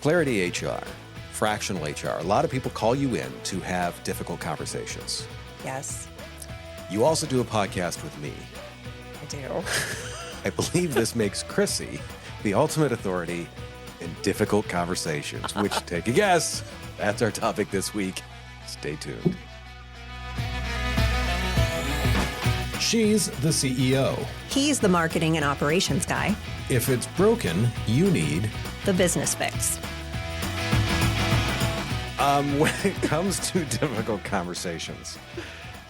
Clarity HR, fractional HR. A lot of people call you in to have difficult conversations. Yes, You also do a podcast with me. I do. I believe this makes Chrissy the ultimate authority in difficult conversations, which, take a guess, that's our topic this week. Stay tuned. She's the CEO. He's the marketing and operations guy. If it's broken, you need The business fix. When it comes to difficult conversations,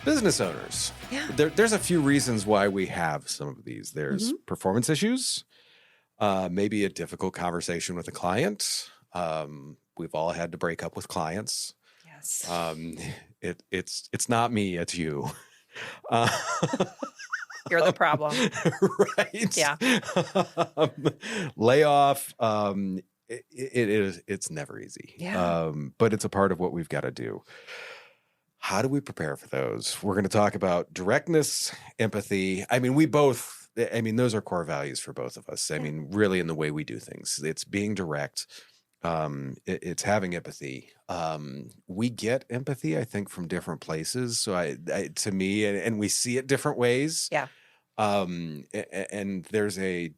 business owners, there's a few reasons why we have some of these. There's performance issues, maybe a difficult conversation with a client. We've all had to break up with clients. Yes. It's not me, it's you. You're the problem. Right? Yeah. Layoff. It's never easy. Yeah. But it's a part of what we've got to do. How do we prepare for those? We're going to talk about directness, empathy. Those are core values for both of us. Really in the way we do things. It's being direct. It's having empathy. We get empathy, I think, from different places. So to me, and we see it different ways. Yeah. And there's a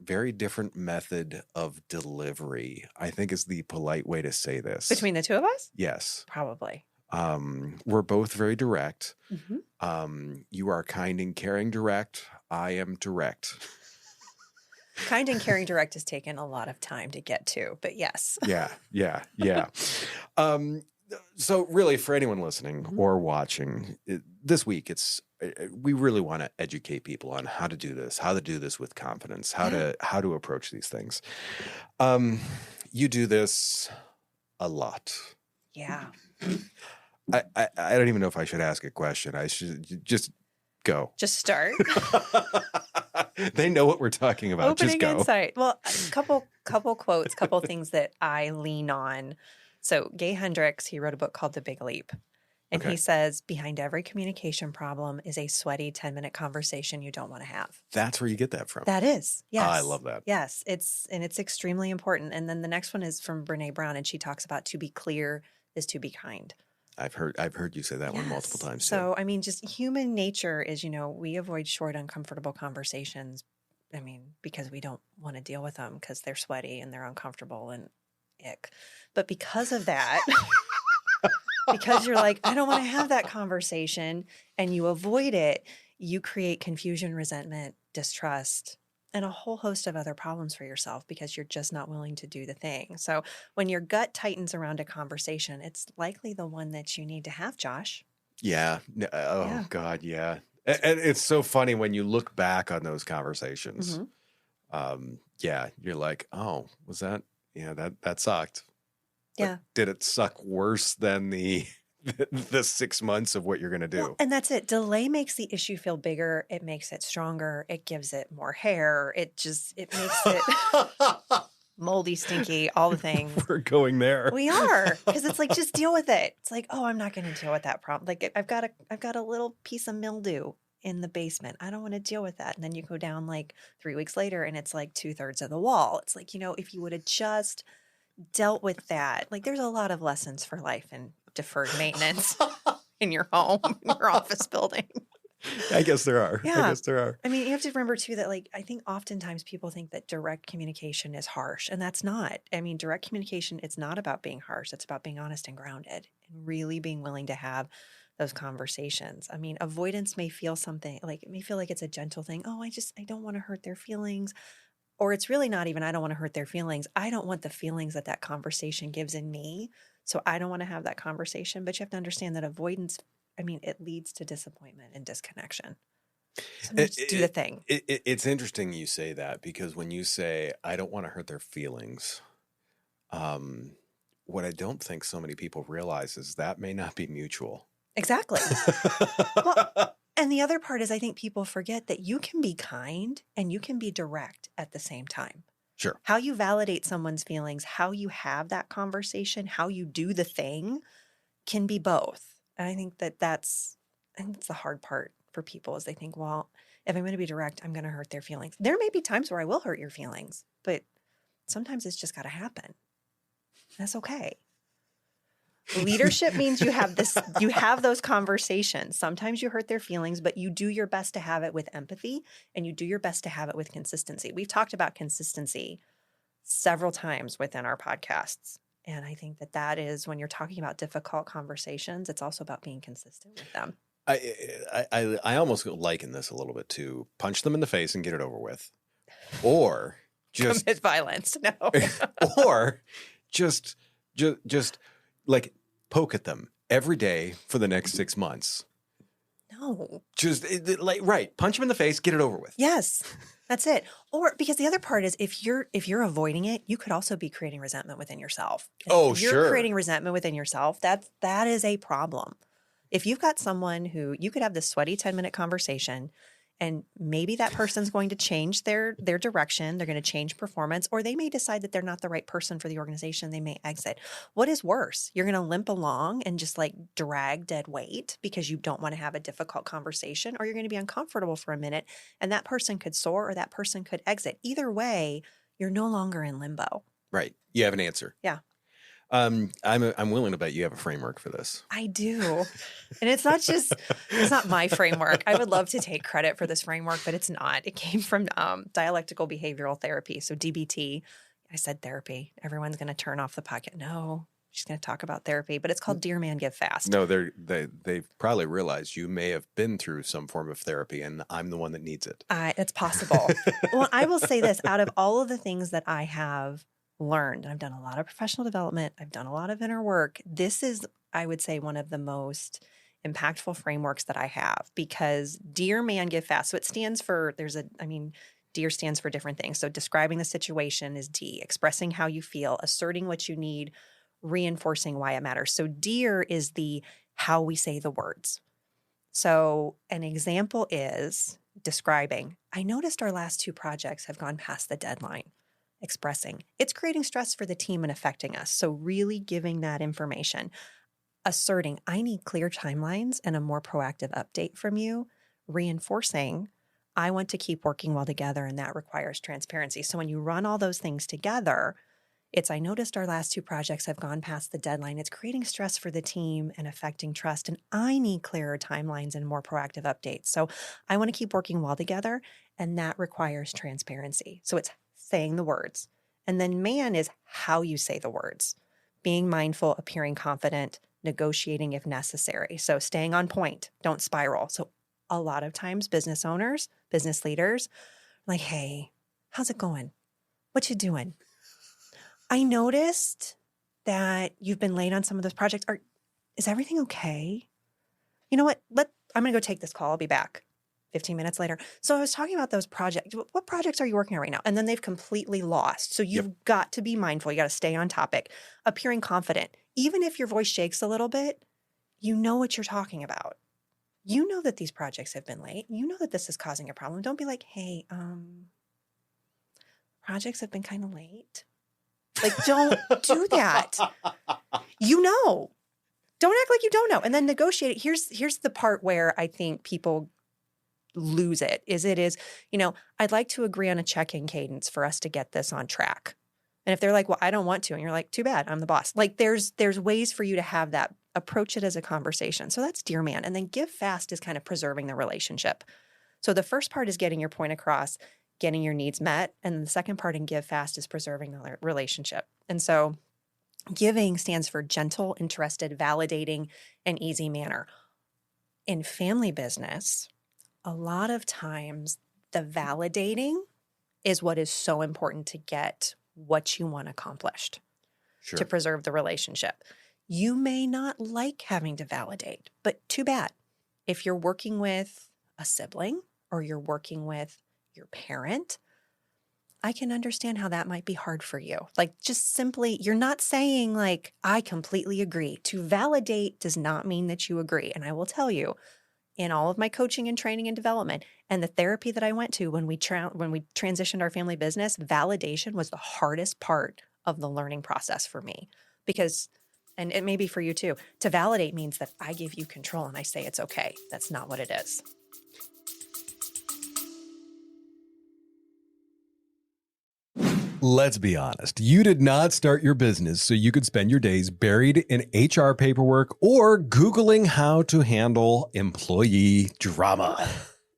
very different method of delivery, I think is the polite way to say this. Between the two of us? Yes. Probably. We're both very direct. Mm-hmm. You are kind and caring direct. I am direct. Kind and caring direct has taken a lot of time to get to, but yes. Yeah. So really, for anyone listening or watching this week, we really want to educate people on how to do this with confidence, how to approach these things. You do this a lot. Yeah. I don't even know if I should ask a question. I should just go. Just start. They know what we're talking about. Opening just go. insight. Well, a couple quotes, couple things that I lean on. So Gay Hendricks, he wrote a book called The Big Leap. And he says, behind every communication problem is a sweaty 10-minute conversation you don't want to have. That's where you get that from. That is. Yes. I love that. Yes. It's extremely important. And then the next one is from Brene Brown, and she talks about to be clear is to be kind. I've heard you say that one multiple times too. So, just human nature is, we avoid short, uncomfortable conversations. Because we don't want to deal with them because they're sweaty and they're uncomfortable and ick. But because of that, because you're like, I don't want to have that conversation, and you avoid it, you create confusion, resentment, distrust, and a whole host of other problems for yourself because you're just not willing to do the thing. So when your gut tightens around a conversation, it's likely the one that you need to have, Josh. Yeah. God, yeah. And it's so funny when you look back on those conversations. You're like, oh, was that? Yeah, that sucked. Yeah. But did it suck worse than the 6 months of what you're going to do? Well, and that's it. Delay makes the issue feel bigger. It makes it stronger. It gives it more hair. It makes it moldy, stinky, all the things. We're going there. We are, because it's like, just deal with it. It's like, oh, I'm not going to deal with that problem. Like I've got a little piece of mildew in the basement. I don't want to deal with that. And then you go down like 3 weeks later and it's like 2/3 of the wall. It's like, if you would have just dealt with that, like there's a lot of lessons for life in deferred maintenance in your home, in your office building. I guess there are. Yeah. I guess there are. You have to remember too that I think oftentimes people think that direct communication is harsh, and that's not. Direct communication, it's not about being harsh. It's about being honest and grounded and really being willing to have those conversations. Avoidance may feel something like, it may feel like it's a gentle thing. Oh, I don't want to hurt their feelings. Or it's really not even, I don't want to hurt their feelings. I don't want the feelings that conversation gives in me. So I don't want to have that conversation. But you have to understand that avoidance, it leads to disappointment and disconnection. So just do the thing. It's interesting you say that, because when you say, I don't want to hurt their feelings, what I don't think so many people realize is that may not be mutual. Exactly. Well, and the other part is, I think people forget that you can be kind and you can be direct at the same time. Sure. How you validate someone's feelings, how you have that conversation, how you do the thing can be both. And I think that's the hard part for people, is they think, well, if I'm going to be direct, I'm going to hurt their feelings. There may be times where I will hurt your feelings, but sometimes it's just got to happen. That's okay. Leadership means you have those conversations. Sometimes you hurt their feelings, but you do your best to have it with empathy, and you do your best to have it with consistency. We've talked about consistency several times within our podcasts. And I think that is when you're talking about difficult conversations, it's also about being consistent with them. I almost liken this a little bit to punch them in the face and get it over with, or just commit violence. No, or just like poke at them every day for the next 6 months. No, Just right, punch them in the face, get it over with. Yes, that's it. Or because the other part is if you're avoiding it, you could also be creating resentment within yourself. And if you're creating resentment within yourself, that is a problem. If you've got someone who you could have this sweaty 10-minute conversation, and maybe that person's going to change their direction, they're going to change performance, or they may decide that they're not the right person for the organization, they may exit. What is worse? You're going to limp along and just like drag dead weight because you don't want to have a difficult conversation, or you're going to be uncomfortable for a minute and that person could soar or that person could exit. Either way, you're no longer in limbo. Right. You have an answer. Yeah. I'm willing to bet you have a framework for this. I do. And it's not my framework. I would love to take credit for this framework, but it's not. It came from dialectical behavioral therapy. So DBT. I said therapy. Everyone's going to turn off the podcast. No, she's going to talk about therapy, but it's called DEARMAN GIVE FAST. No, they've probably realized you may have been through some form of therapy and I'm the one that needs it. It's possible. Well, I will say this, out of all of the things that I have learned, I've done a lot of professional development, I've done a lot of inner work. This is, I would say, one of the most impactful frameworks that I have, because DEARMAN GIVE FAST. So it stands for, DEAR stands for different things. So describing the situation is D, expressing how you feel, asserting what you need, reinforcing why it matters. So DEAR is the how we say the words. So an example is describing, I noticed our last 2 projects have gone past the deadline. Expressing, it's creating stress for the team and affecting us. So really giving that information. Asserting, I need clear timelines and a more proactive update from you. Reinforcing, I want to keep working well together, and that requires transparency. So when you run all those things together, it's, I noticed our last 2 projects have gone past the deadline. It's creating stress for the team and affecting trust. And I need clearer timelines and more proactive updates. So I want to keep working well together, and that requires transparency. So it's saying the words. And then man is how you say the words. Being mindful, appearing confident, negotiating if necessary. So staying on point, don't spiral. So a lot of times business owners, business leaders, are like, hey, how's it going? What you doing? I noticed that you've been late on some of those projects. Is everything okay? You know what? I'm going to go take this call. I'll be back. 15 minutes later. So I was talking about those projects. What projects are you working on right now? And then they've completely lost. So you've got to be mindful. You got to stay on topic. Appearing confident. Even if your voice shakes a little bit, you know what you're talking about. You know that these projects have been late. You know that this is causing a problem. Don't be like, hey, projects have been kind of late. Like, don't do that. You know. Don't act like you don't know. And then negotiate it. Here's the part where I think people lose it is, I'd like to agree on a check-in cadence for us to get this on track. And if they're like, well, I don't want to, and you're like, too bad, I'm the boss. Like there's ways for you to have that, approach it as a conversation. So that's DEARMAN. And then GIVE FAST is kind of preserving the relationship. So the first part is getting your point across, getting your needs met. And the second part in GIVE FAST is preserving the relationship. And so giving stands for gentle, interested, validating, and easy manner. In family business, a lot of times the validating is what is so important to get what you want accomplished, to preserve the relationship. You may not like having to validate, but too bad. If you're working with a sibling or you're working with your parent, I can understand how that might be hard for you. Like just simply, you're not saying like, I completely agree. To validate does not mean that you agree. And I will tell you, in all of my coaching and training and development and the therapy that I went to when we transitioned our family business, validation was the hardest part of the learning process for me. Because, and it may be for you too, to validate means that I give you control and I say it's okay. That's not what it is. Let's be honest. You did not start your business so you could spend your days buried in HR paperwork or Googling how to handle employee drama.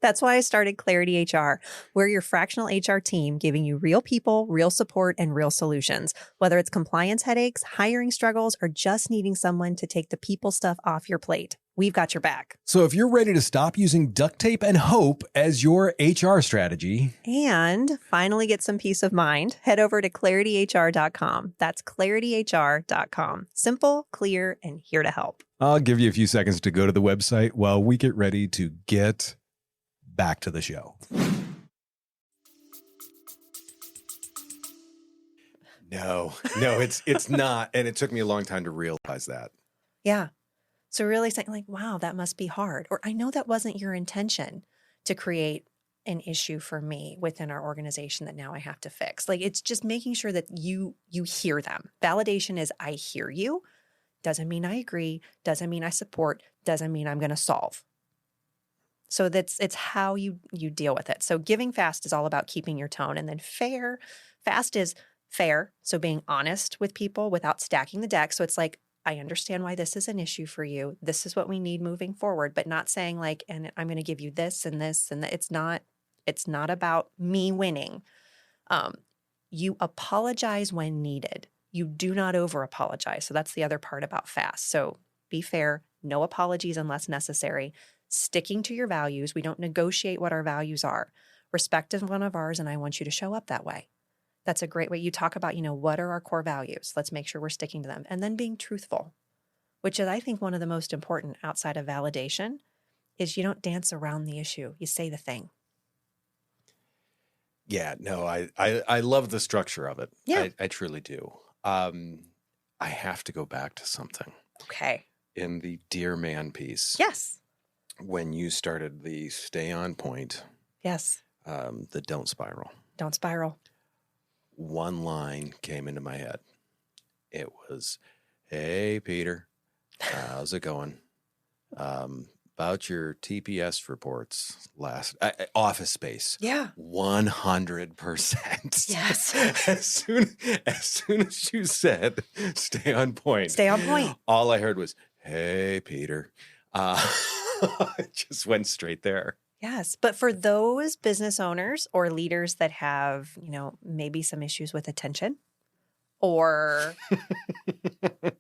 That's why I started Clarity HR. We're your fractional HR team giving you real people, real support, and real solutions. Whether it's compliance headaches, hiring struggles, or just needing someone to take the people stuff off your plate, we've got your back. So if you're ready to stop using duct tape and hope as your HR strategy And finally get some peace of mind, head over to clarityhr.com. That's clarityhr.com. Simple, clear, and here to help. I'll give you a few seconds to go to the website while we get ready to get back to the show. No, it's not. And it took me a long time to realize that. Yeah. So really saying like, wow, that must be hard. Or I know that wasn't your intention to create an issue for me within our organization that now I have to fix. Like, it's just making sure that you hear them. Validation is I hear you. Doesn't mean I agree. Doesn't mean I support. Doesn't mean I'm going to solve. So it's how you deal with it. So giving fast is all about keeping your tone. And then fast is fair. So being honest with people without stacking the deck. So it's like, I understand why this is an issue for you. This is what we need moving forward, but not saying like, and I'm going to give you this and this and that. It's not about me winning. You apologize when needed. You do not over apologize. So that's the other part about fast. So be fair, no apologies unless necessary. Sticking to your values. We don't negotiate what our values are. Respect is one of ours, and I want you to show up that way. That's a great way. You talk about, what are our core values? Let's make sure we're sticking to them. And then being truthful, which is, I think, one of the most important outside of validation, is you don't dance around the issue. You say the thing. Yeah, no, I love the structure of it. Yeah. I truly do. I have to go back to something. Okay. In the Dear Man piece. Yes. When you started the stay on point. Yes. The don't spiral. Don't spiral. One line came into my head. It was, hey, Peter, how's it going? About your TPS reports last Office Space. Yeah. 100%. Yes. As soon as you said, stay on point. Stay on point. All I heard was, hey, Peter. It just went straight there. Yes. But for those business owners or leaders that have, maybe some issues with attention, or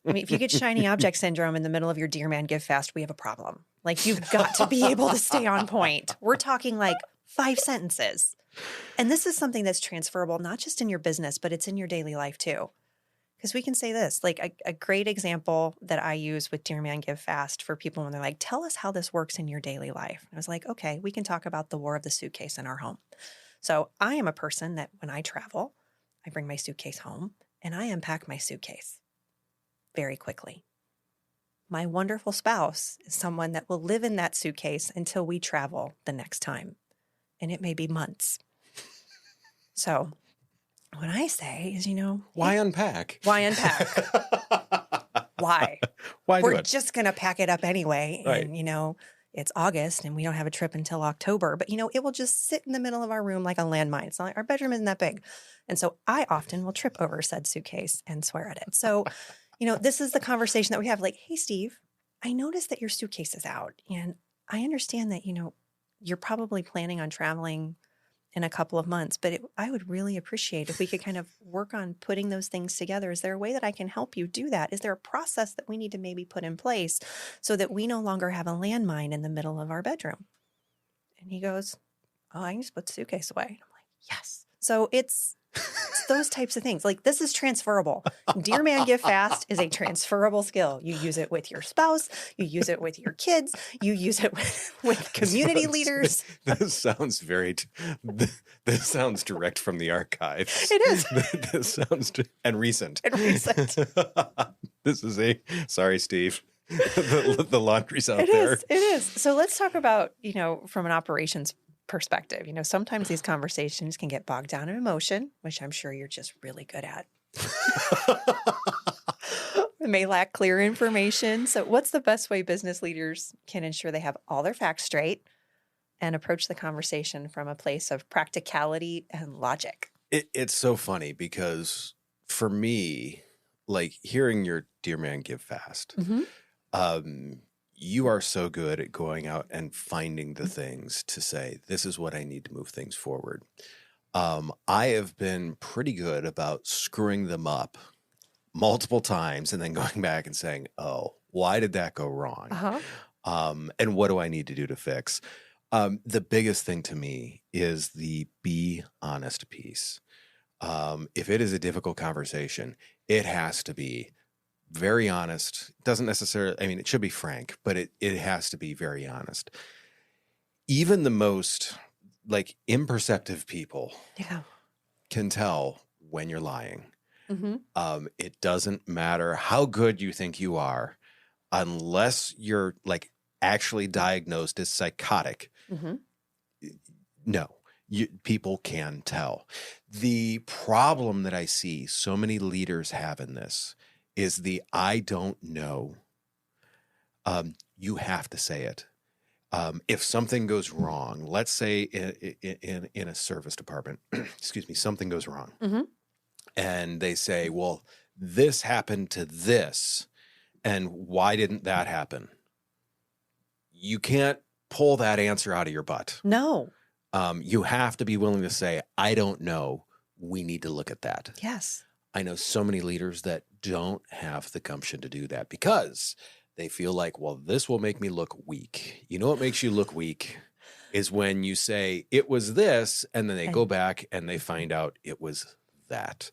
if you get shiny object syndrome in the middle of your DEARMAN GIVE FAST, we have a problem. Like, you've got to be able to stay on point. We're talking like 5 sentences. And this is something that's transferable, not just in your business, but it's in your daily life too. Because we can say this, like a great example that I use with DEARMAN GIVE FAST for people when they're like, tell us how this works in your daily life. And I was like, okay, we can talk about the war of the suitcase in our home. So I am a person that when I travel, I bring my suitcase home and I unpack my suitcase very quickly. My wonderful spouse is someone that will live in that suitcase until we travel the next time. And it may be months. So what I say is, why unpack? Why unpack? Why? Why do We're it? just going to pack it up anyway. Right. And, it's August and we don't have a trip until October. But, it will just sit in the middle of our room like a landmine. It's not like our bedroom isn't that big. And so I often will trip over said suitcase and swear at it. So, this is the conversation that we have. Like, hey, Steve, I noticed that your suitcase is out. And I understand that, you're probably planning on traveling in a couple of months, but I would really appreciate if we could kind of work on putting those things together. Is there a way that I can help you do that? Is there a process that we need to maybe put in place so that we no longer have a landmine in the middle of our bedroom? And he goes, oh, I can just put the suitcase away. And I'm like, yes. So it's those types of things. Like, this is transferable. DEARMAN GIVE FAST is a transferable skill. You use it with your spouse. You use it with your kids. You use it with community leaders. This sounds this sounds direct from the archive. It is. This sounds and recent. And recent. This is sorry, Steve. The laundry's out there. It is. So let's talk about, from an operations perspective. Sometimes these conversations can get bogged down in emotion, which I'm sure you're just really good at. It may lack clear information. So what's the best way business leaders can ensure they have all their facts straight and approach the conversation from a place of practicality and logic? It's so funny because for me, like hearing your Dear Man Give Fast, you are so good at going out and finding the things to say, this is what I need to move things forward. I have been pretty good about screwing them up multiple times and then going back and saying, oh, why did that go wrong? And what do I need to do to fix? The biggest thing to me is the be honest piece. If it is a difficult conversation, it has to be very honest. Doesn't necessarily, I mean, it should be frank, but it has to be very honest. Even the most like imperceptive people can tell when you're lying. It doesn't matter how good you think you are, unless you're like actually diagnosed as psychotic. No, people can tell. The problem that I see so many leaders have in this is the I don't know. You have to say it. If something goes wrong, let's say in a service department, excuse me, something goes wrong. And they say, well, this happened to this. And why didn't that happen? You can't pull that answer out of your butt. No. You have to be willing to say, I don't know. We need to look at that. Yes. I know so many leaders that don't have the gumption to do that because they feel like, well, this will make me look weak. You know what makes you look weak is when you say it was this, and then they go back and they find out it was that.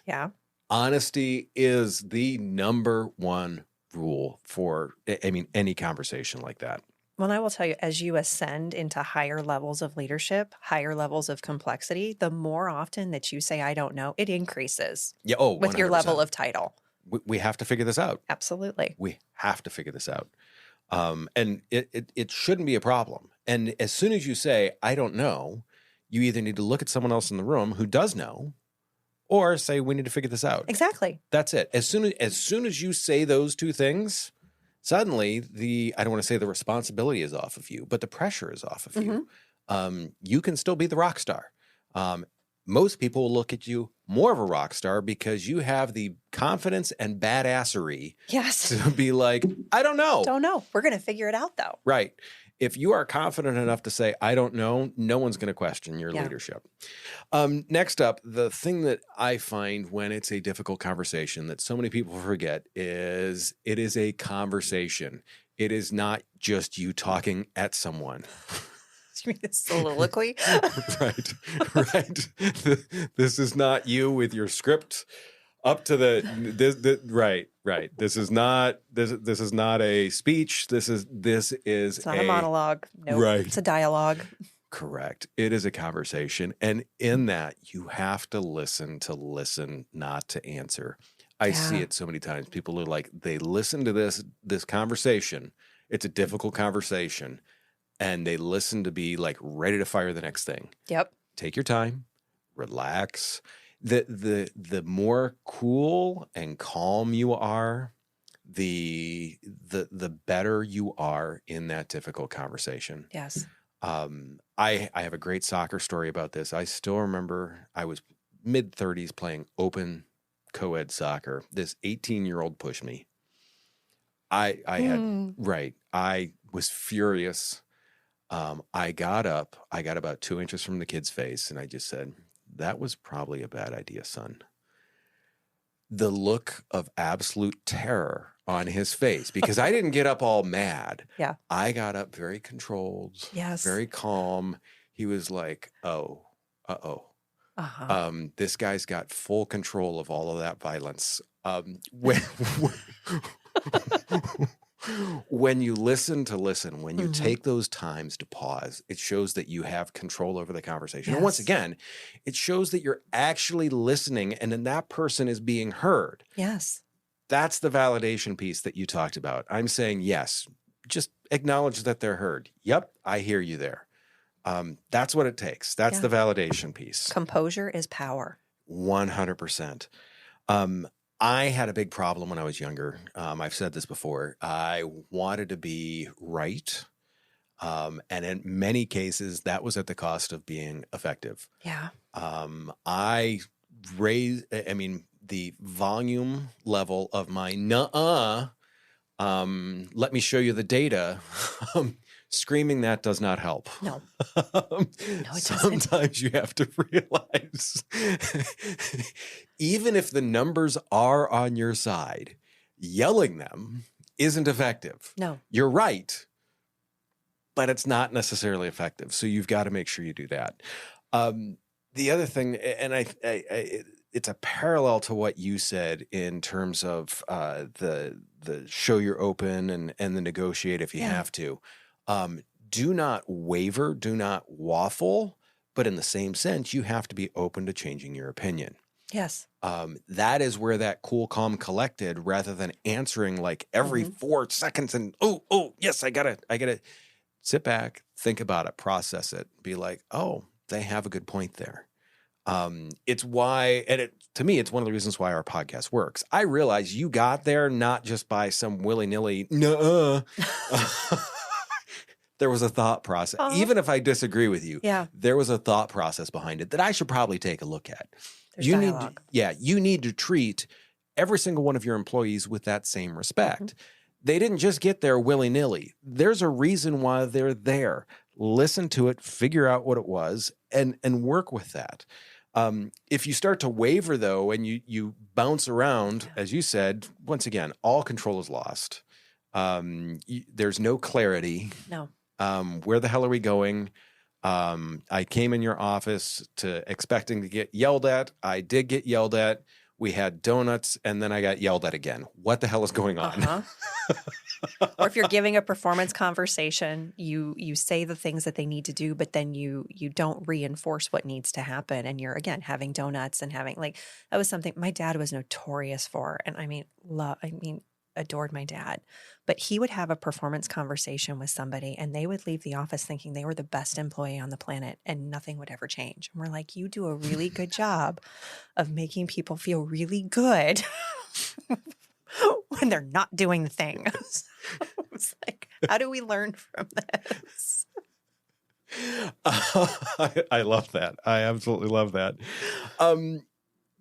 Yeah. Honesty is the number one rule for, I mean, any conversation like that. Well, I will tell you, as you ascend into higher levels of leadership, higher levels of complexity, the more often that you say, I don't know, it increases. Yeah. Oh, with 100%. your level of title. We have to figure this out. Absolutely. We have to figure this out. And it shouldn't be a problem. And as soon as you say, I don't know, you either need to look at someone else in the room who does know, or say, we need to figure this out. Exactly. That's it. As soon as you say those two things, suddenly I don't want to say the responsibility is off of you, but the pressure is off of you. You can still be the rock star. Most people will look at you more of a rock star because you have the confidence and badassery to be like, I don't know. Don't know. We're going to figure it out, though. Right. If you are confident enough to say, I don't know, no one's going to question your leadership. Next up, the thing that I find when it's a difficult conversation that so many people forget is it is a conversation. It is not just you talking at someone. You mean a soliloquy? Right. This is not you with your script up to right. This is not a speech. This is it's not a monologue. No, right. It's a dialogue. Correct. It is a conversation. And in that, you have to listen, not to answer. I see it so many times. People are like, they listen to this conversation. It's a difficult conversation. And they listen to be like ready to fire the next thing. Yep. Take your time, relax. The more cool and calm you are, the better you are in that difficult conversation. Yes. I have a great soccer story about this. I still remember I was mid-30s playing open co-ed soccer. This 18-year-old pushed me. I was furious. I got up. I got about 2 inches from the kid's face, and I just said, that was probably a bad idea, son. The look of absolute terror on his face, because I didn't get up all mad. Yeah. I got up very controlled, very calm. He was like, oh, uh-oh. This guy's got full control of all of that violence. When you listen, when you take those times to pause, it shows that you have control over the conversation. Yes. And once again, it shows that you're actually listening and then that person is being heard. Yes. That's the validation piece that you talked about. I'm saying, yes, just acknowledge that they're heard. Yep, I hear you there. That's what it takes. That's the validation piece. Composure is power. 100%. I had a big problem when I was younger. I've said this before. I wanted to be right. And in many cases, that was at the cost of being effective. Yeah. I the volume level of my nuh-uh, let me show you the data. Screaming that does not help. No. No, it doesn't. Sometimes you have to realize, even if the numbers are on your side, yelling them isn't effective. No. You're right, but it's not necessarily effective. So you've got to make sure you do that. The other thing, and it's a parallel to what you said in terms of the show you're open and the negotiate if you have to. Do not waver, do not waffle, but in the same sense, you have to be open to changing your opinion. Yes. That is where that cool, calm, collected, rather than answering like every 4 seconds and, oh, yes, I gotta sit back, think about it, process it, be like, oh, they have a good point there. It's why, and to me, it's one of the reasons why our podcast works. I realize you got there not just by some willy-nilly, nuh-uh. There was a thought process. Even if I disagree with you, there was a thought process behind it that I should probably take a look at. There's dialogue. You need to treat every single one of your employees with that same respect. They didn't just get there willy-nilly. There's a reason why they're there. Listen to it, figure out what it was, and work with that. If you start to waver, though, and you bounce around, as you said, once again, all control is lost. There's no clarity. No. Where the hell are we going? I came in your office expecting to get yelled at. I did get yelled at. We had donuts, and then I got yelled at again. What the hell is going on? Or if you're giving a performance conversation, you say the things that they need to do, but then you don't reinforce what needs to happen. And you're, again, having donuts and having, like, that was something my dad was notorious for. And adored my dad, but he would have a performance conversation with somebody and they would leave the office thinking they were the best employee on the planet and nothing would ever change. And we're like, you do a really good job of making people feel really good when they're not doing the thing. It's like, how do we learn from this? I love that. I absolutely love that.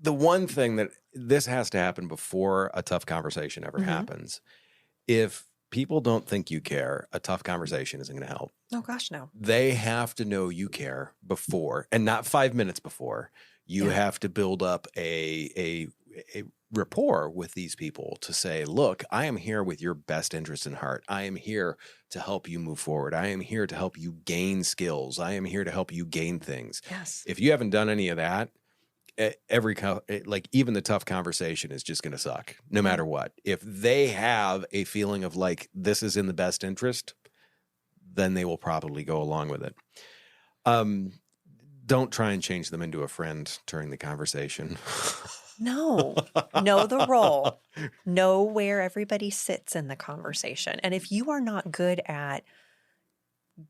The one thing that this has to happen before a tough conversation ever happens. If people don't think you care, a tough conversation isn't going to help. Oh, gosh, no. They have to know you care before, and not 5 minutes before. You have to build up a rapport with these people to say, look, I am here with your best interest in heart. I am here to help you move forward. I am here to help you gain skills. I am here to help you gain things. Yes. If you haven't done any of that, even the tough conversation is just going to suck no matter what. If they have a feeling of like, this is in the best interest, then they will probably go along with it. Don't try and change them into a friend during the conversation. No, know the role, know where everybody sits in the conversation. And if you are not good at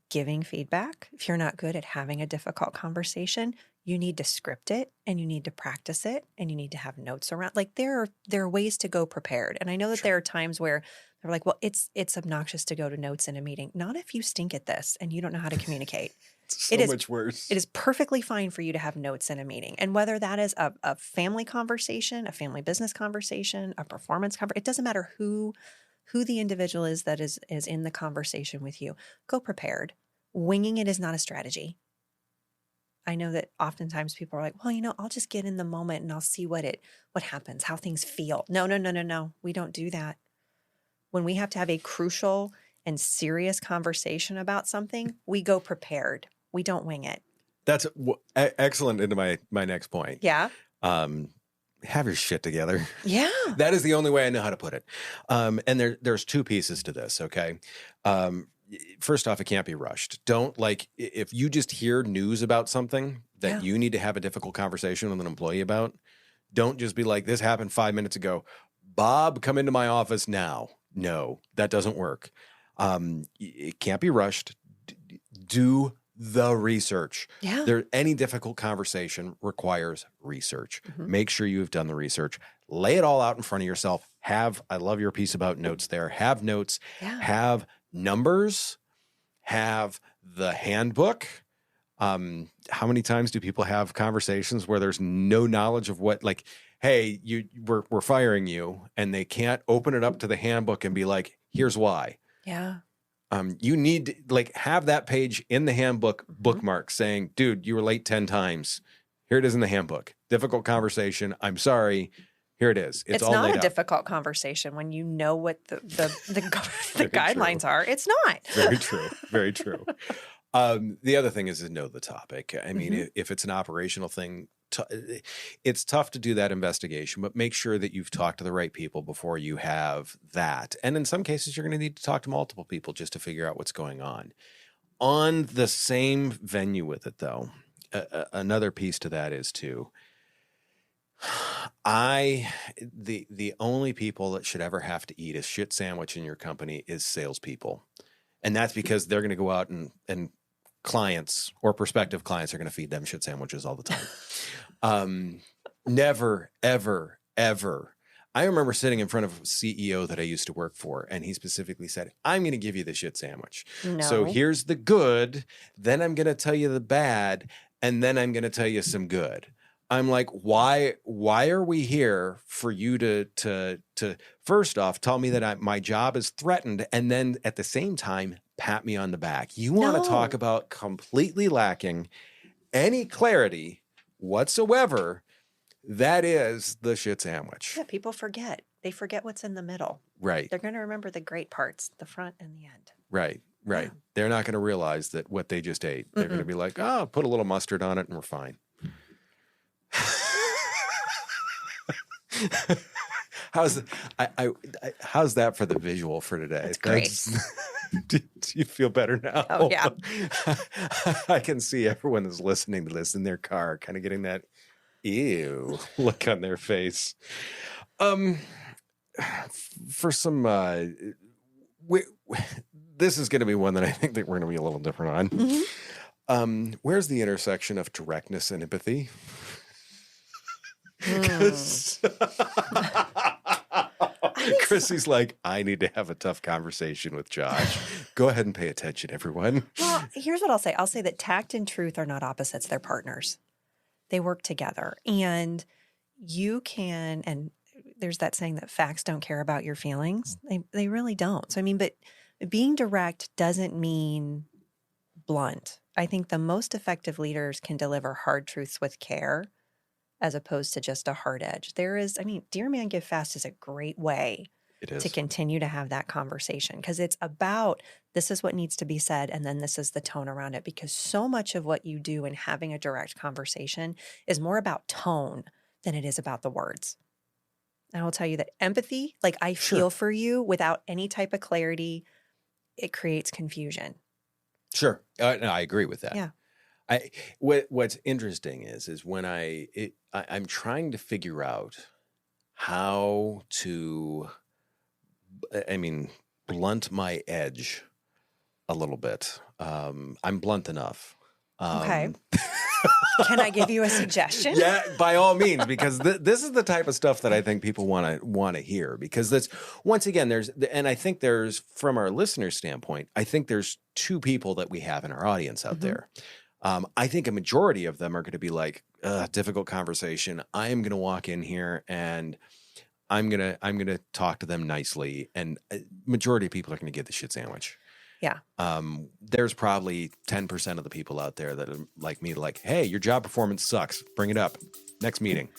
giving feedback, if you're not good at having a difficult conversation, you need to script it and you need to practice it and you need to have notes around. Like there are ways to go prepared. And I know that there are times where they're like, well, it's obnoxious to go to notes in a meeting. Not if you stink at this and you don't know how to communicate. It's much worse. It is perfectly fine for you to have notes in a meeting. And whether that is a family conversation, a family business conversation, a performance conversation, it doesn't matter who the individual is that is in the conversation with you. Go prepared. Winging it is not a strategy. I know that oftentimes people are like, well, I'll just get in the moment and I'll see what happens, how things feel. No. We don't do that. When we have to have a crucial and serious conversation about something, we go prepared. We don't wing it. That's excellent into my next point. Yeah. Have your shit together. Yeah. That is the only way I know how to put it. And there's 2 pieces to this, okay? First off, it can't be rushed. Don't if you just hear news about something that you need to have a difficult conversation with an employee about, don't just be like, this happened 5 minutes ago. Bob, come into my office now. No, that doesn't work. It can't be rushed. Do the research. Yeah. Any difficult conversation requires research. Make sure you've done the research. Lay it all out in front of yourself. I love your piece about notes there. Have notes. Yeah. Have numbers. Have the handbook. How many times do people have conversations where there's no knowledge of what, like, hey, we're firing you, and they can't open it up to the handbook and be like, here's why. Yeah. You need to, like, have that page in the handbook bookmark saying, dude, you were late 10 times. Here it is in the handbook. Difficult conversation. I'm sorry. Here it is. It's all not laid a out. difficult conversation when you know what the guidelines are. It's not. Very true. Very true. The other thing is to know the topic. I mean, if it's an operational thing, it's tough to do that investigation, but make sure that you've talked to the right people before you have that. And in some cases, you're going to need to talk to multiple people just to figure out what's going on. On the same venue with it, though, another piece to that is too, the only people that should ever have to eat a shit sandwich in your company is salespeople. And that's because they're going to go out and clients or prospective clients are going to feed them shit sandwiches all the time. Never, ever, ever. I remember sitting in front of a CEO that I used to work for, and he specifically said, I'm going to give you the shit sandwich. No. So here's the good, then I'm going to tell you the bad, and then I'm going to tell you some good. I'm like, why are we here for you to first off tell me that my job is threatened, and then at the same time pat me on the back? You want to talk about completely lacking any clarity whatsoever? That is the shit sandwich. Yeah, people forget. They forget what's in the middle. Right. They're going to remember the great parts, the front and the end. Right. Yeah. They're not going to realize that what they just ate. They're going to be like, oh, put a little mustard on it and we're fine. How's that for the visual for today? It's great. Do you feel better now? Oh, yeah. I can see everyone that's listening to this in their car kind of getting that ew look on their face. For some, this is going to be one that I think that we're going to be a little different on. Where's the intersection of directness and empathy? Because Chrissy's like, I need to have a tough conversation with Josh. Go ahead and pay attention, everyone. Well, here's what I'll say. I'll say that tact and truth are not opposites. They're partners. They work together. And you can, and there's that saying that facts don't care about your feelings. They really don't. So, I mean, but being direct doesn't mean blunt. I think the most effective leaders can deliver hard truths with care as opposed to just a hard edge. DEARMAN GIVE FAST is a great way to continue to have that conversation, because it's about, this is what needs to be said, and then this is the tone around it, because so much of what you do in having a direct conversation is more about tone than it is about the words. And I will tell you that empathy, like I feel for you without any type of clarity, it creates confusion. Sure. No, I agree with that. Yeah. What's interesting is when I'm trying to figure out how to, blunt my edge a little bit. I'm blunt enough. Okay. Can I give you a suggestion? Yeah, by all means, because this is the type of stuff that I think people want to hear, because that's, once again, and I think there's, from our listener standpoint, I think there's two people that we have in our audience out there. I think a majority of them are going to be like, difficult conversation. I am going to walk in here and I'm going to talk to them nicely. And majority of people are going to get the shit sandwich. Yeah. There's probably 10% of the people out there that are like me, like, hey, your job performance sucks. Bring it up. Next meeting.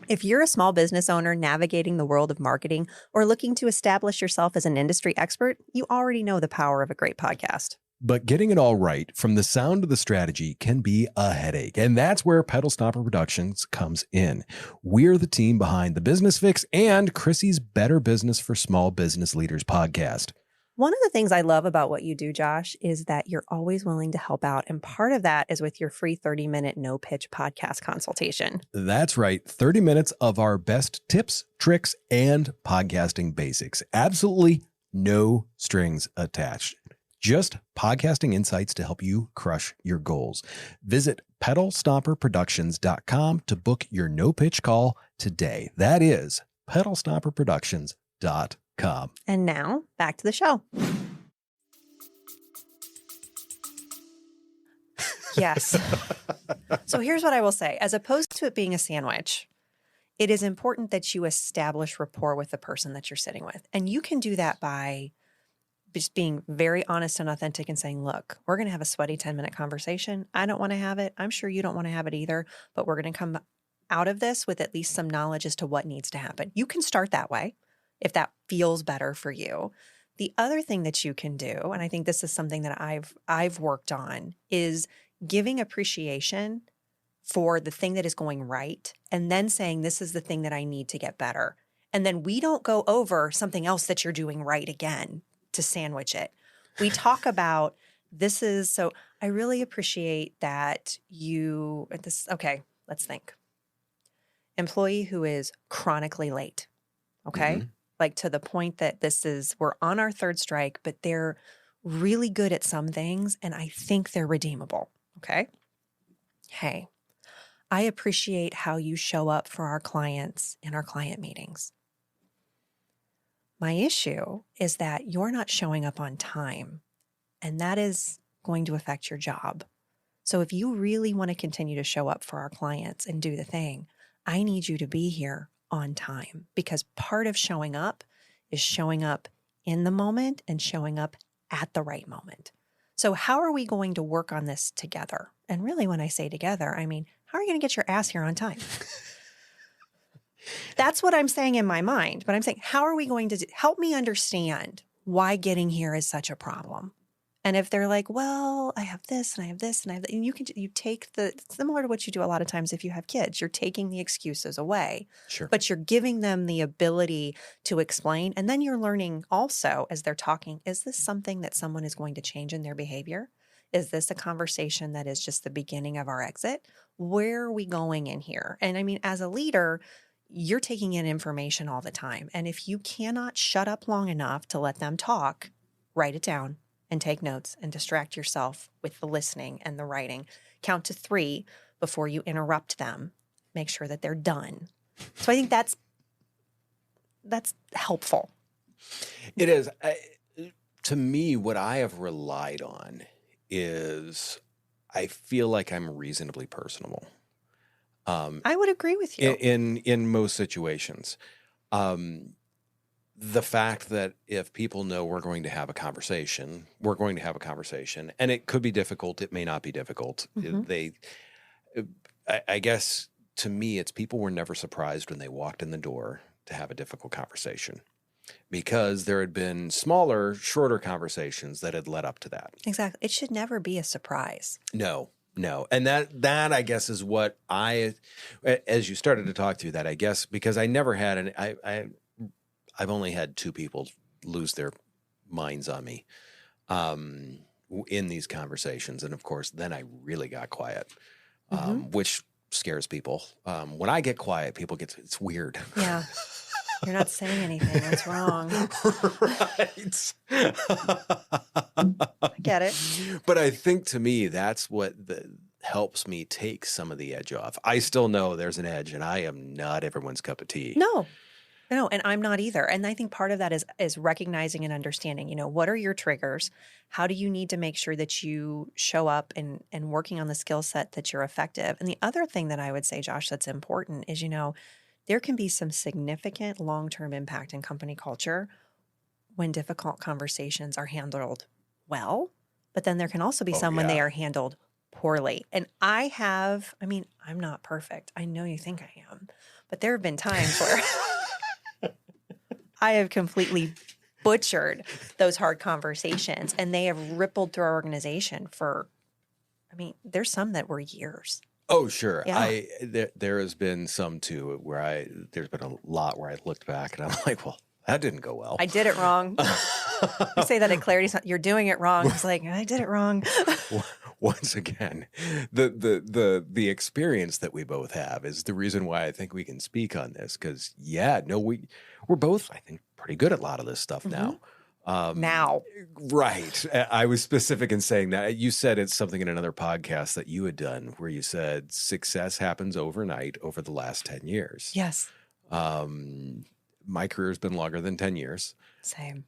If you're a small business owner navigating the world of marketing or looking to establish yourself as an industry expert, you already know the power of a great podcast. But getting it all right from the sound to the strategy can be a headache. And that's where Pedal Stopper Productions comes in. We're the team behind the Business Fix and Chrissy's Better Business for Small Business Leaders podcast. One of the things I love about what you do, Josh, is that you're always willing to help out. And part of that is with your free 30-minute no-pitch podcast consultation. That's right. 30 minutes of our best tips, tricks, and podcasting basics. Absolutely no strings attached. Just podcasting insights to help you crush your goals. Visit pedalstopperproductions.com to book your no-pitch call today. That is pedalstopperproductions.com. And now back to the show. Yes. So here's what I will say. As opposed to it being a sandwich, it is important that you establish rapport with the person that you're sitting with. And you can do that by just being very honest and authentic and saying, look, we're going to have a sweaty 10-minute conversation. I don't want to have it. I'm sure you don't want to have it either, but we're going to come out of this with at least some knowledge as to what needs to happen. You can start that way if that feels better for you. The other thing that you can do, and I think this is something that I've worked on, is giving appreciation for the thing that is going right and then saying, this is the thing that I need to get better. And then we don't go over something else that you're doing right again to sandwich it. We talk about so I really appreciate that okay, let's think. Employee who is chronically late. Okay. Mm-hmm. Like to the point that we're on our third strike, but they're really good at some things. And I think they're redeemable. Okay. Hey, I appreciate how you show up for our clients in our client meetings. My issue is that you're not showing up on time, and that is going to affect your job. So if you really want to continue to show up for our clients and do the thing, I need you to be here on time, because part of showing up is showing up in the moment and showing up at the right moment. So how are we going to work on this together? And really, when I say together, I mean, how are you going to get your ass here on time? That's what I'm saying in my mind. But I'm saying, how are we going to help me understand why getting here is such a problem? And if they're like, well, I have this and I have this and I have that, and you take similar to what you do a lot of times if you have kids, you're taking the excuses away. Sure. But you're giving them the ability to explain. And then you're learning also as they're talking, is this something that someone is going to change in their behavior? Is this a conversation that is just the beginning of our exit? Where are we going in here? And I mean, as a leader, you're taking in information all the time. And if you cannot shut up long enough to let them talk, write it down and take notes and distract yourself with the listening and the writing. Count to 3 before you interrupt them. Make sure that they're done. So I think that's helpful. It is. To me, what I have relied on is I feel like I'm reasonably personable. I would agree with you. In most situations. The fact that if people know we're going to have a conversation, and it could be difficult, it may not be difficult. Mm-hmm. I guess to me, it's people were never surprised when they walked in the door to have a difficult conversation, because there had been smaller, shorter conversations that had led up to that. Exactly. It should never be a surprise. No. And that I guess is what as you started to talk through that, I guess, because I never had I've only had 2 people lose their minds on me in these conversations. And of course, then I really got quiet, which scares people. When I get quiet, people it's weird. Yeah. You're not saying anything. That's wrong. Right. I get it. But I think to me, that's what helps me take some of the edge off. I still know there's an edge, and I am not everyone's cup of tea. No, and I'm not either. And I think part of that is recognizing and understanding, what are your triggers? How do you need to make sure that you show up and working on the skill set that you're effective? And the other thing that I would say, Josh, that's important is, there can be some significant long-term impact in company culture when difficult conversations are handled well, but then there can also be some when they are handled poorly. And I'm not perfect. I know you think I am, but there have been times where I have completely butchered those hard conversations, and they have rippled through our organization there's some that were years. Oh, sure. Yeah. There has been some too where there's been a lot where I looked back and I'm like, well, that didn't go well. I did it wrong. You say that at Clarity, you're doing it wrong. It's like, I did it wrong. Once again, the experience that we both have is the reason why I think we can speak on this. Because we're both, I think, pretty good at a lot of this stuff now. Now. Right. I was specific in saying that. You said it's something in another podcast that you had done where you said success happens overnight over the last 10 years. Yes. my career has been longer than 10 years. Same.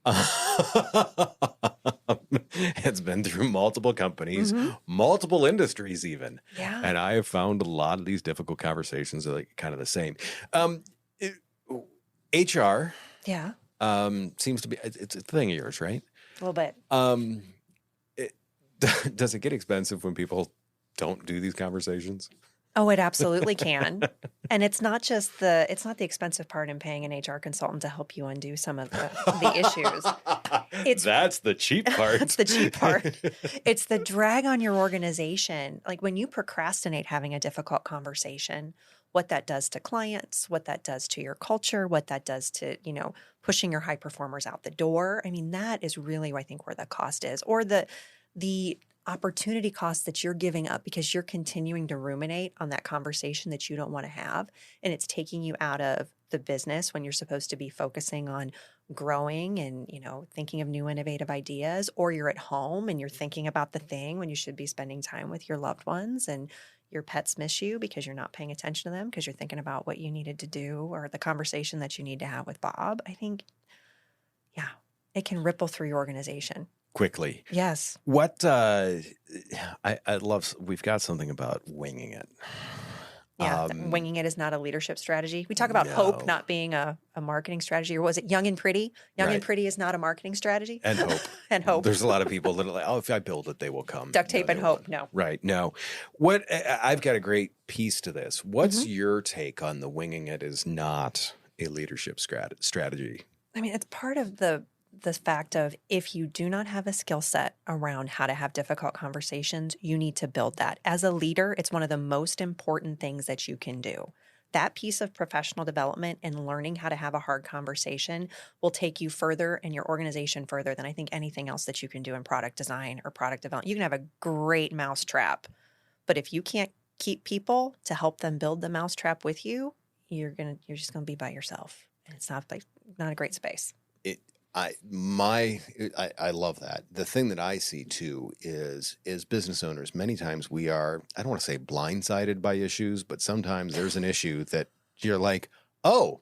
It's been through multiple companies, multiple industries even. Yeah. And I have found a lot of these difficult conversations are like kind of the same. HR Yeah. seems to be, it's a thing of yours, right? A little bit. Does it get expensive when people don't do these conversations? Oh, it absolutely can. And it's not the expensive part in paying an HR consultant to help you undo some of the issues. That's the cheap part. That's the cheap part. It's the drag on your organization. Like when you procrastinate having a difficult conversation, what that does to clients, what that does to your culture, what that does to, pushing your high performers out the door. I mean, that is really, I think, where the cost is, or the opportunity cost that you're giving up because you're continuing to ruminate on that conversation that you don't want to have. And it's taking you out of the business when you're supposed to be focusing on growing and, thinking of new innovative ideas, or you're at home and you're thinking about the thing when you should be spending time with your loved ones, and your pets miss you because you're not paying attention to them because you're thinking about what you needed to do or the conversation that you need to have with Bob. I think, it can ripple through your organization. Quickly. Yes. What I love, we've got something about winging it. Yeah, winging it is not a leadership strategy. We talk about hope not being a marketing strategy, or was it young and pretty? Young and pretty is not a marketing strategy. And hope. And hope. There's a lot of people that are like, oh, if I build it, they will come. Duct tape and hope. No. Right. No. I've got a great piece to this. What's your take on the winging it is not a leadership strategy? I mean, it's part of the fact of, if you do not have a skill set around how to have difficult conversations, you need to build that. As a leader, it's one of the most important things that you can do. That piece of professional development and learning how to have a hard conversation will take you further and your organization further than I think anything else that you can do in product design or product development. You can have a great mousetrap, but if you can't keep people to help them build the mousetrap with you, you're just gonna be by yourself. And it's not a great space. I love that. The thing that I see too is business owners, many times we are, I don't want to say blindsided by issues, but sometimes there's an issue that you're like, oh,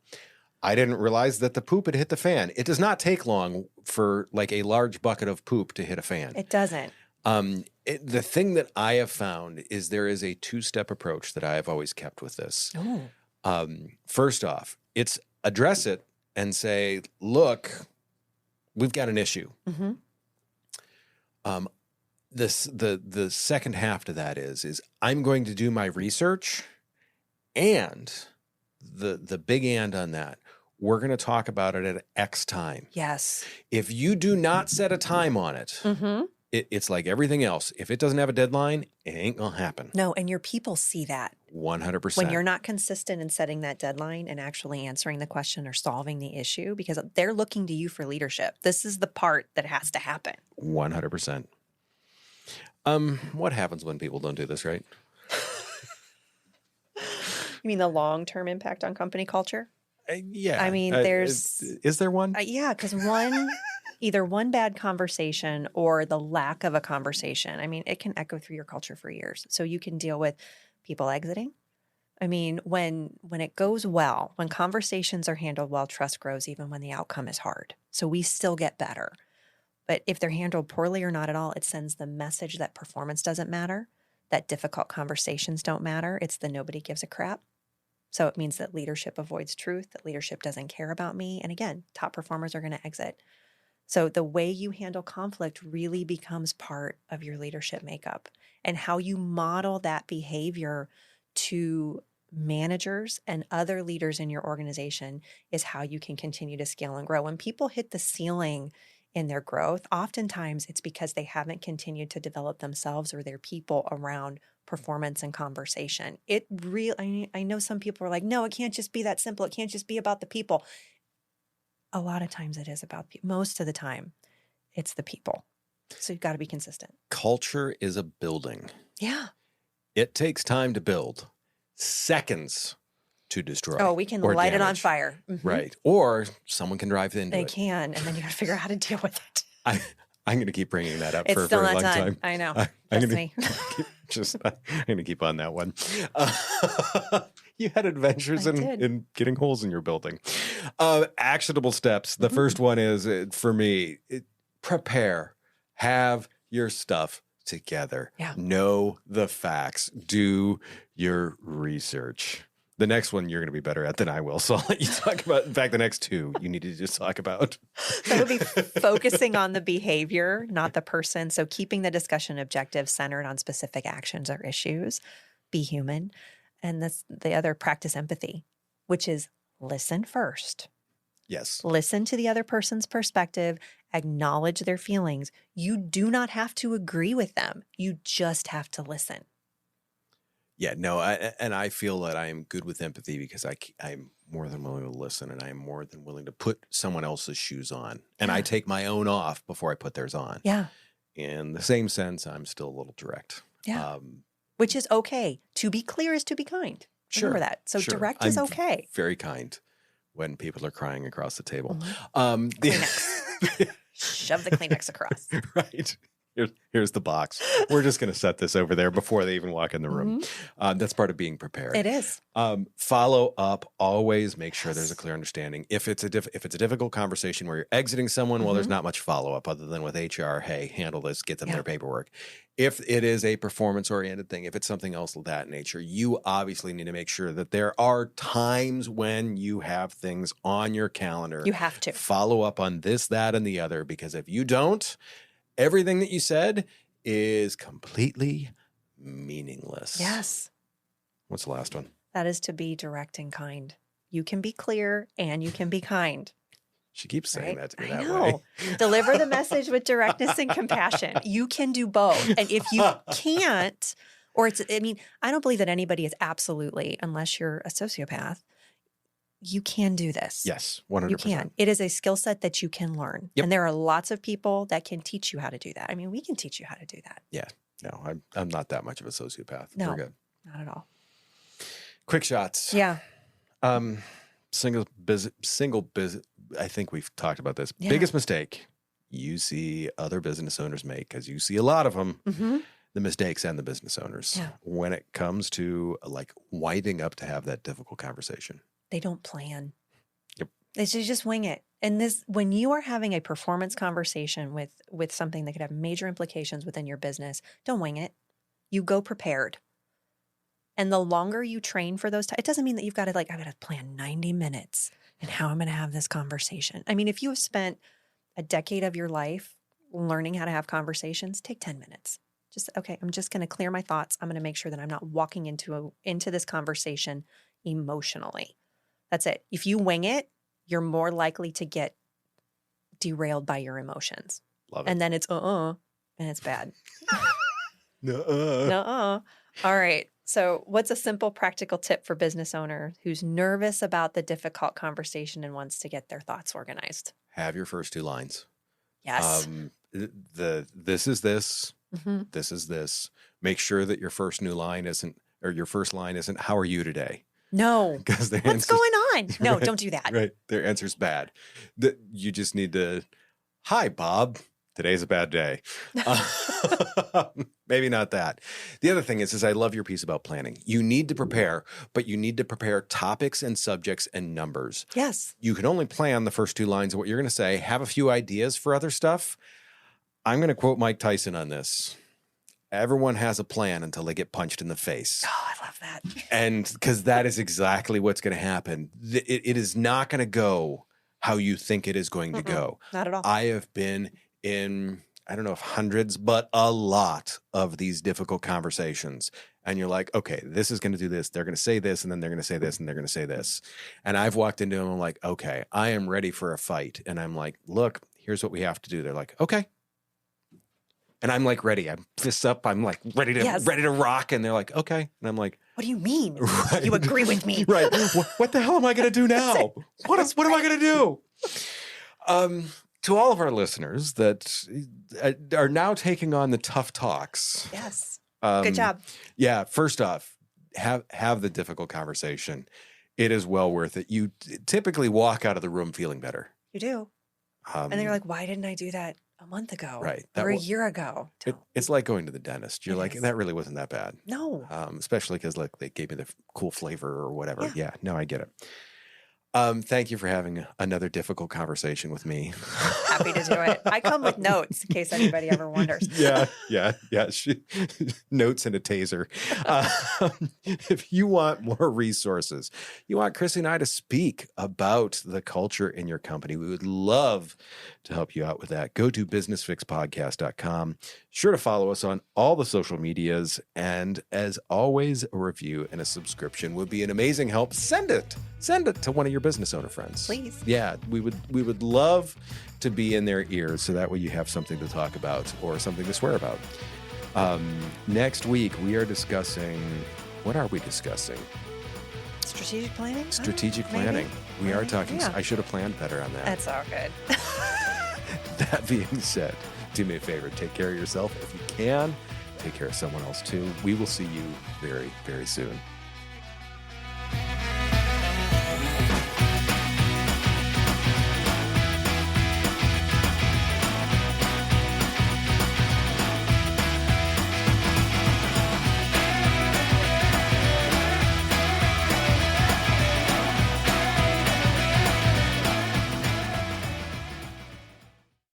I didn't realize that the poop had hit the fan. It does not take long for like a large bucket of poop to hit a fan. It doesn't. The thing that I have found is there is a two-step approach that I have always kept with this. Oh. First off, it's address it and say, look, we've got an issue. The second half to that is I'm going to do my research, and the big and on that, we're going to talk about it at X time. Yes. If you do not set a time on it, it's like everything else. If it doesn't have a deadline, it ain't going to happen. No, and your people see that. 100%. When you're not consistent in setting that deadline and actually answering the question or solving the issue, because they're looking to you for leadership. This is the part that has to happen. 100%. What happens when people don't do this, right? You mean the long-term impact on company culture? Yeah. I mean, is there one? Yeah, because either one bad conversation or the lack of a conversation, I mean, it can echo through your culture for years. So you can deal with people exiting. I mean, when it goes well, when conversations are handled well, trust grows even when the outcome is hard. So we still get better. But if they're handled poorly or not at all, it sends the message that performance doesn't matter, that difficult conversations don't matter. It's the nobody gives a crap. So it means that leadership avoids truth, that leadership doesn't care about me. And again, top performers are going to exit. So the way you handle conflict really becomes part of your leadership makeup, and how you model that behavior to managers and other leaders in your organization is how you can continue to scale and grow. When people hit the ceiling in their growth, oftentimes it's because they haven't continued to develop themselves or their people around performance and conversation. I know some people are like, no, it can't just be that simple. It can't just be about the people. A lot of times it is about people. Most of the time it's the people. So you've got to be consistent. Culture is a building. Yeah. It takes time to build, seconds to destroy. Oh, we can light it on fire. Right. Or someone can drive into it. They can, and then you got to figure out how to deal with it. I'm going to keep bringing that up it's for a still very not long done. time. I know. I'm That's me. I'm going to keep on that one. You had adventures I did. in getting holes in your building. Actionable steps. The first one is, for me, prepare. Have your stuff together. Yeah. Know the facts. Do your research. The next one you're going to be better at than I will. So I'll let you talk about, in fact, the next two you need to just talk about. That would be focusing on the behavior, not the person. So keeping the discussion objective centered on specific actions or issues. Be human. And the other, practice empathy, which is listen first. Yes. Listen to the other person's perspective, acknowledge their feelings. You do not have to agree with them. You just have to listen. Yeah, no, I feel that I am good with empathy because I'm more than willing to listen, and I am more than willing to put someone else's shoes on. And I take my own off before I put theirs on. Yeah. In the same sense, I'm still a little direct. Yeah. Which is okay. To be clear is to be kind. Sure. Remember that. So sure. direct is I'm okay. Very kind when people are crying across the table. Kleenex. Shove the Kleenex across. Right. Here's the box. We're just going to set this over there before they even walk in the room. That's part of being prepared. It is. Follow up. Always make sure there's a clear understanding. If it's a difficult conversation where you're exiting someone, well, there's not much follow up other than with HR. Hey, handle this. Get them their paperwork. If it is a performance oriented thing, if it's something else of that nature, you obviously need to make sure that there are times when you have things on your calendar. You have to follow up on this, that, and the other, because if you don't, everything that you said is completely meaningless. Yes. What's the last one? That is to be direct and kind. You can be clear and you can be kind. She keeps saying that to me I that know. way. Deliver the message with directness and compassion. You can do both. And if you can't, I don't believe that anybody is absolutely, unless you're a sociopath, you can do this. Yes, 100%. You can. It is a skill set that you can learn. Yep. And there are lots of people that can teach you how to do that. I mean, we can teach you how to do that. Yeah. No, I'm not that much of a sociopath. No, We're good. not at all. Quick shots. Yeah. Single business. I think we've talked about this. Yeah. Biggest mistake you see other business owners make, because you see a lot of them, the mistakes and the business owners, when it comes to like winding up to have that difficult conversation. They don't plan. Yep. They should just wing it. And when you are having a performance conversation with something that could have major implications within your business, don't wing it. You go prepared. And the longer you train for those, it doesn't mean that you've got to I've got to plan 90 minutes and how I'm going to have this conversation. I mean, if you have spent a decade of your life learning how to have conversations, take 10 minutes. Just, okay, I'm just going to clear my thoughts. I'm going to make sure that I'm not walking into this conversation emotionally. That's it. If you wing it, you're more likely to get derailed by your emotions. Love it. And then it's and it's bad. Nuh-uh. Nuh-uh. All right. So what's a simple practical tip for business owner who's nervous about the difficult conversation and wants to get their thoughts organized? Have your first two lines. Yes. This is this. This is this. Make sure that your first line isn't how are you today? No. Because what's going on? No, right, don't do that. Right. Their answer's bad. You just need to, hi, Bob. Today's a bad day. Maybe not that. The other thing is I love your piece about planning. You need to prepare, but you need to prepare topics and subjects and numbers. Yes. You can only plan the first two lines of what you're going to say, have a few ideas for other stuff. I'm going to quote Mike Tyson on this. Everyone has a plan until they get punched in the face. Oh, I love that. And because that is exactly what's going to happen. It is not going to go how you think it is going to go. Not at all. I have been in, I don't know if hundreds, but a lot of these difficult conversations. And you're like, okay, this is going to do this. They're going to say this, and then they're going to say this, and they're going to say this. And I've walked into them and I'm like, okay, I am ready for a fight. And I'm like, look, here's what we have to do. They're like, okay. And I'm like ready. I'm fists up. I'm like ready to rock. And they're like, okay. And I'm like, what do you mean? Right. You agree with me? Right. What the hell am I going to do now? What am I going to do? To all of our listeners that are now taking on the tough talks. Yes. Good job. Yeah. First off, have the difficult conversation. It is well worth it. You typically walk out of the room feeling better. You do. And then you're like, why didn't I do that a month ago, Right. or a year ago. It's like going to the dentist. You're It like, is. that really wasn't that bad. No. Especially because like they gave me the cool flavor or whatever. Yeah. Yeah, no, I get it. Thank you for having another difficult conversation with me. Happy to do it. I come with notes in case anybody ever wonders. Yeah. Notes and a taser. If you want more resources, you want Chrissy and I to speak about the culture in your company, we would love to help you out with that. Go to businessfixpodcast.com. Sure to follow us on all the social medias. And as always, a review and a subscription would be an amazing help. Send it to one of your business owner friends. Please. Yeah, we would love to be in their ears so that way you have something to talk about or something to swear about. Next week, we are discussing, what are we discussing? Strategic planning? Strategic Maybe. planning. We are talking, Yeah. I should have planned better on that. That's all good. That being said, do me a favor, take care of yourself. If you can, take care of someone else too. We will see you very, very soon.